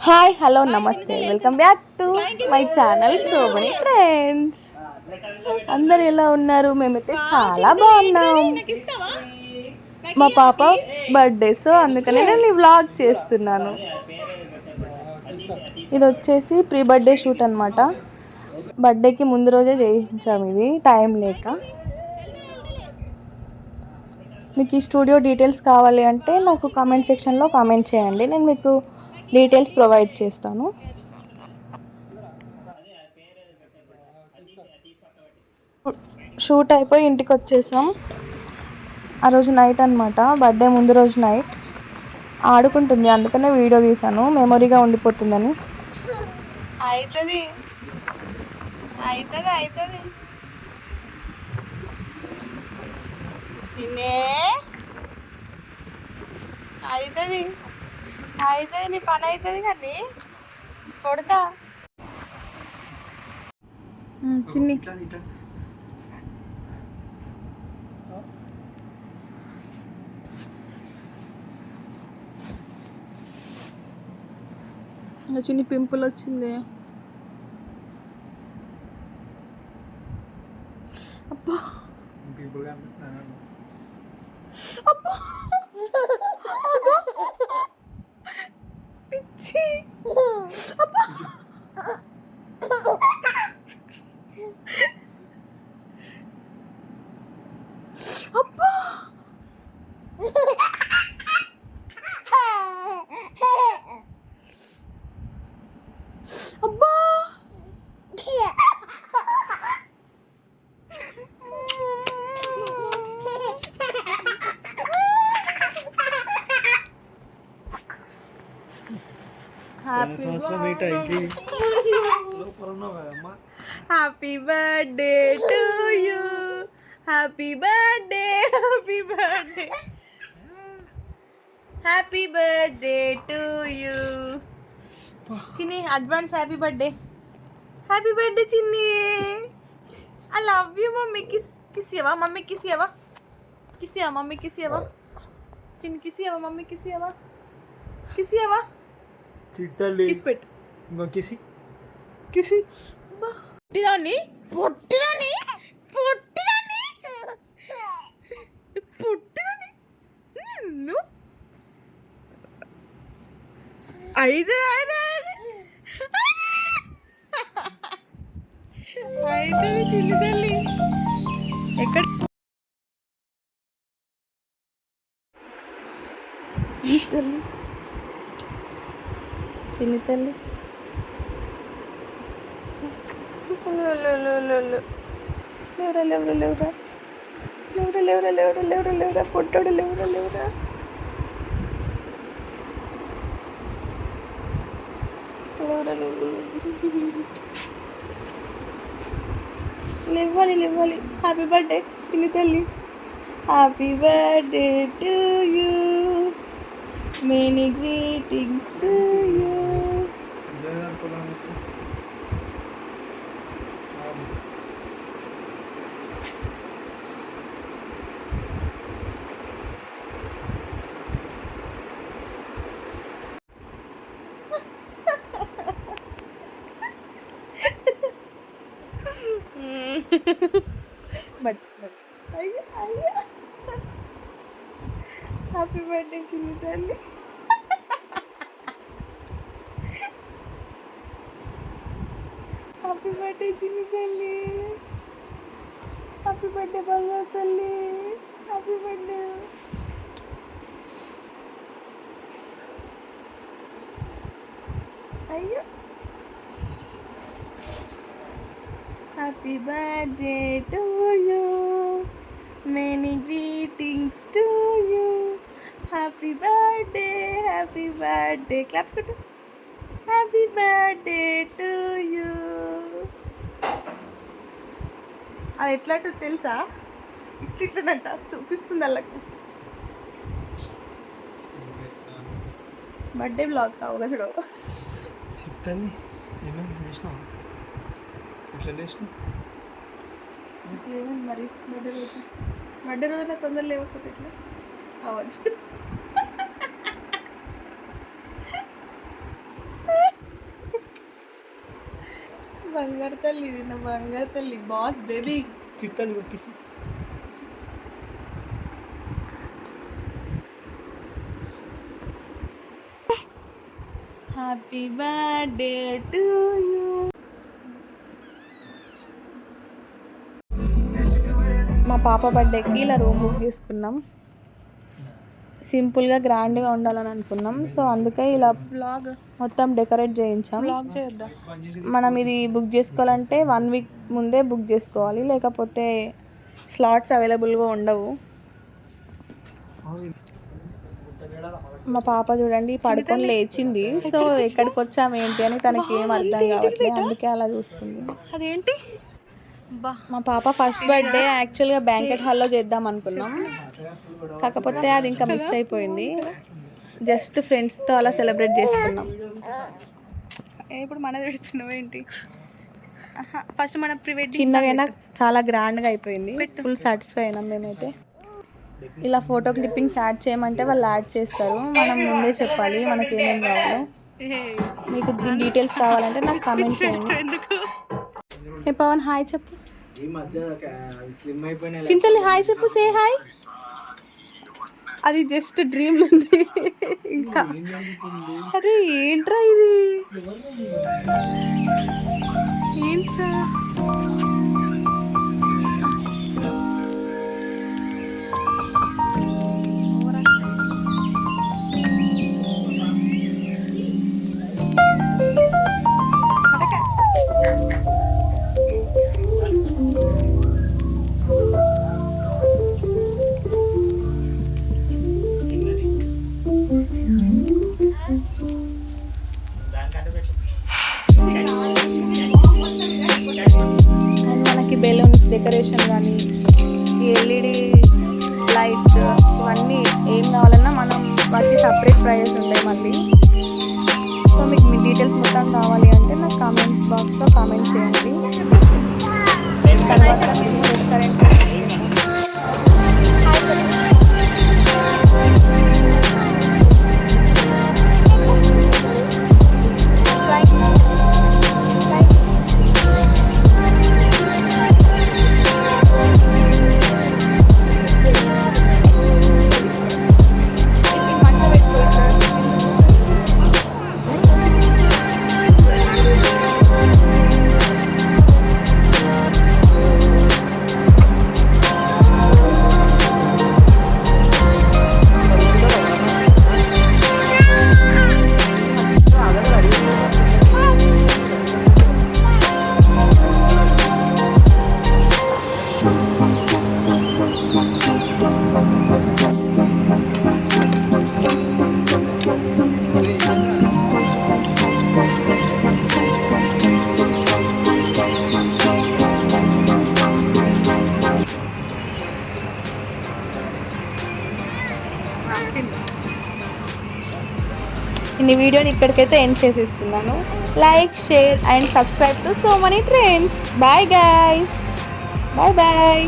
Hi hello నమస్తే welcome back to my channel so many friends. అందరు ఎలా ఉన్నారు? మేమైతే చాలా బాగున్నాం. మా పాప బర్త్డే, సో అందుకనే నేను ఈ వ్లాగ్ చేస్తున్నాను. ఇది వచ్చేసి ప్రీ బర్త్డే షూట్ అనమాట. బర్త్డేకి ముందు రోజే చేయించాము, ఇది టైం లేక. మీకు ఈ స్టూడియో డీటెయిల్స్ కావాలి అంటే నాకు కామెంట్ సెక్షన్లో కామెంట్ చేయండి, నేను మీకు డీటెయిల్స్ ప్రొవైడ్ చేస్తాను. షూట్ అయిపోయి ఇంటికి వచ్చేసాం. ఆ రోజు నైట్ అనమాట, బర్త్డే ముందు రోజు నైట్. ఆడుకుంటుంది, అందుకనే వీడియో తీసాను, మెమొరీగా ఉండిపోతుందని. అవుతుంది అవుతుంది అవుతుంది చిన్నే, అవుతుంది అవుతుంది, నీ పని అవుతుంది కానీ కొడతా. చిన్ని చిన్ని పింపుల్ వచ్చింది. అబ్బా అబ్బా పిచ్చి. అబ్బా అబ్బా అబ్బా happy birthday to you, happy birthday, happy birthday, happy birthday to you. Chinni advance happy birthday. Happy birthday Chinni, I love you. Mummy kiss kiss ఇవ్వవా? మమ్మీ కిస్ ఇవ్వవా? కిస్ ఇవ్వవా? మమ్మీ కిస్ ఇవ్వవా? చిన్ని కిస్ ఇవ్వవా? మమ్మీ కిస్ ఇవ్వవా? Kiss ఇవ్వవా? Kiss పెట్టు. కిసి కిసి పొట్టిదాన్ని పొట్టిదాన్ని పొట్టిదాన్ని పొట్టిదాన్ని నిన్ను ఐదు ఐదు ఐదు చిన్ని తల్లి ఎక్కడ చిన్ని తల్లి లేవరా లేవరా లేవరా లేవరా లేవరా లేవరా లేవరా లేవరా పొట్టోడు లేవరా లేవరా లేవరా లేవాలి లేవాలి. హ్యాపీ బర్త్డే చిన్ని తల్లి, happy birthday to you, many greetings to you. Butch Butch అయ్యా అయ్యా. హ్యాపీ బర్త్డే చిన్ని తల్లి, హ్యాపీ బర్త్డే చిన్ని తల్లి, హ్యాపీ బర్త్డే బంగారు తల్లి, హ్యాపీ బర్త్డే. అయ్యో happy birthday to you, many greetings to you, happy birthday happy birthday. Claps కొట్టు. Happy birthday to you. అది ఎట్లా తెలుసా? ఇట్లనంట చూపిస్తుంది వాళ్ళకు. బర్త్డే బ్లాగ్ కావుగా చూడవు. చెప్తాను ఏమేమి చేసినావు, ఎట్లా చేసినావు? లేవండి మరి బర్త్డే రోజున తొందర లేవకపోతే ఎట్లా అవ్వచ్చు. బంగారు తల్లి, ఇది నా బంగారు తల్లి, బాస్ బేబీ. చిట్టాను కిసి. Happy birthday to you. మా పాప బర్త్డేకి ఇలా రూమ్ బుక్ చేసుకున్నాం. సింపుల్గా గ్రాండ్గా ఉండాలని అనుకున్నాం. సో అందుకే ఇలా బ్లాగ్ మొత్తం డెకరేట్ చేయించాం. బ్లాగ్ చేద్దాం. మనం ఇది బుక్ చేసుకోవాలంటే 1 వీక్ ముందే బుక్ చేసుకోవాలి, లేకపోతే స్లాట్స్ అవైలబుల్గా ఉండవు. మా పాప చూడండి పడుకొని లేచింది. సో ఎక్కడికి వచ్చాము ఏంటి అని తనకి ఏం అర్థం కావట్లేదు, అందుకే అలా చూస్తుంది. అదేంటి బా, మా పాప ఫస్ట్ బర్త్డే యాక్చువల్గా బ్యాంకెట్ హాల్లో చేద్దాం అనుకున్నాం, కాకపోతే అది ఇంకా మిస్ అయిపోయింది. జస్ట్ ఫ్రెండ్స్తో అలా సెలబ్రేట్ చేసుకున్నాం. ఇప్పుడు మన పెడుతున్నావు ఏంటి? ఫస్ట్ మన ప్రివెడ్ చిన్నగైనా చాలా గ్రాండ్గా అయిపోయింది. ఫుల్ సాటిస్ఫై అయినాం మేమైతే. ఇలా ఫోటో క్లిప్పింగ్స్ యాడ్ చేయమంటే వాళ్ళు యాడ్ చేస్తారు. మనం ముందే చెప్పాలి మనకి ఏమేమి కావాలో. మీకు దీని డీటెయిల్స్ కావాలంటే నాకు కామెంట్ చేయండి. ఎందుకు ఏ పవన్ హాయ్ చెప్పు. చింతల్లి హాయ్ చెప్పు, సే హాయ్. అది జస్ట్ డ్రీమ్ ఉంది ఇంకా. అరే ఏంట్రా ఇది, ఏంట్రా బెలూన్స్ డెకరేషన్ కానీ ఎల్ఈడి లైట్స్ ఇవన్నీ ఏం కావాలన్నా మనం వాటికి సపరేట్ ప్రైజెస్ ఉంటాయి మళ్ళీ. సో మీకు మీ డీటెయిల్స్ మొత్తం కావాలి అంటే నాకు కామెంట్ బాక్స్లో కామెంట్ చేయండి. తర్వాత మీకు రెస్టారెంట్ ఈ వీడియోని ఇక్కడికైతే ఎండ్ చేసేస్తున్నాను. Like, share and subscribe to so money trends. Bye guys, bye bye.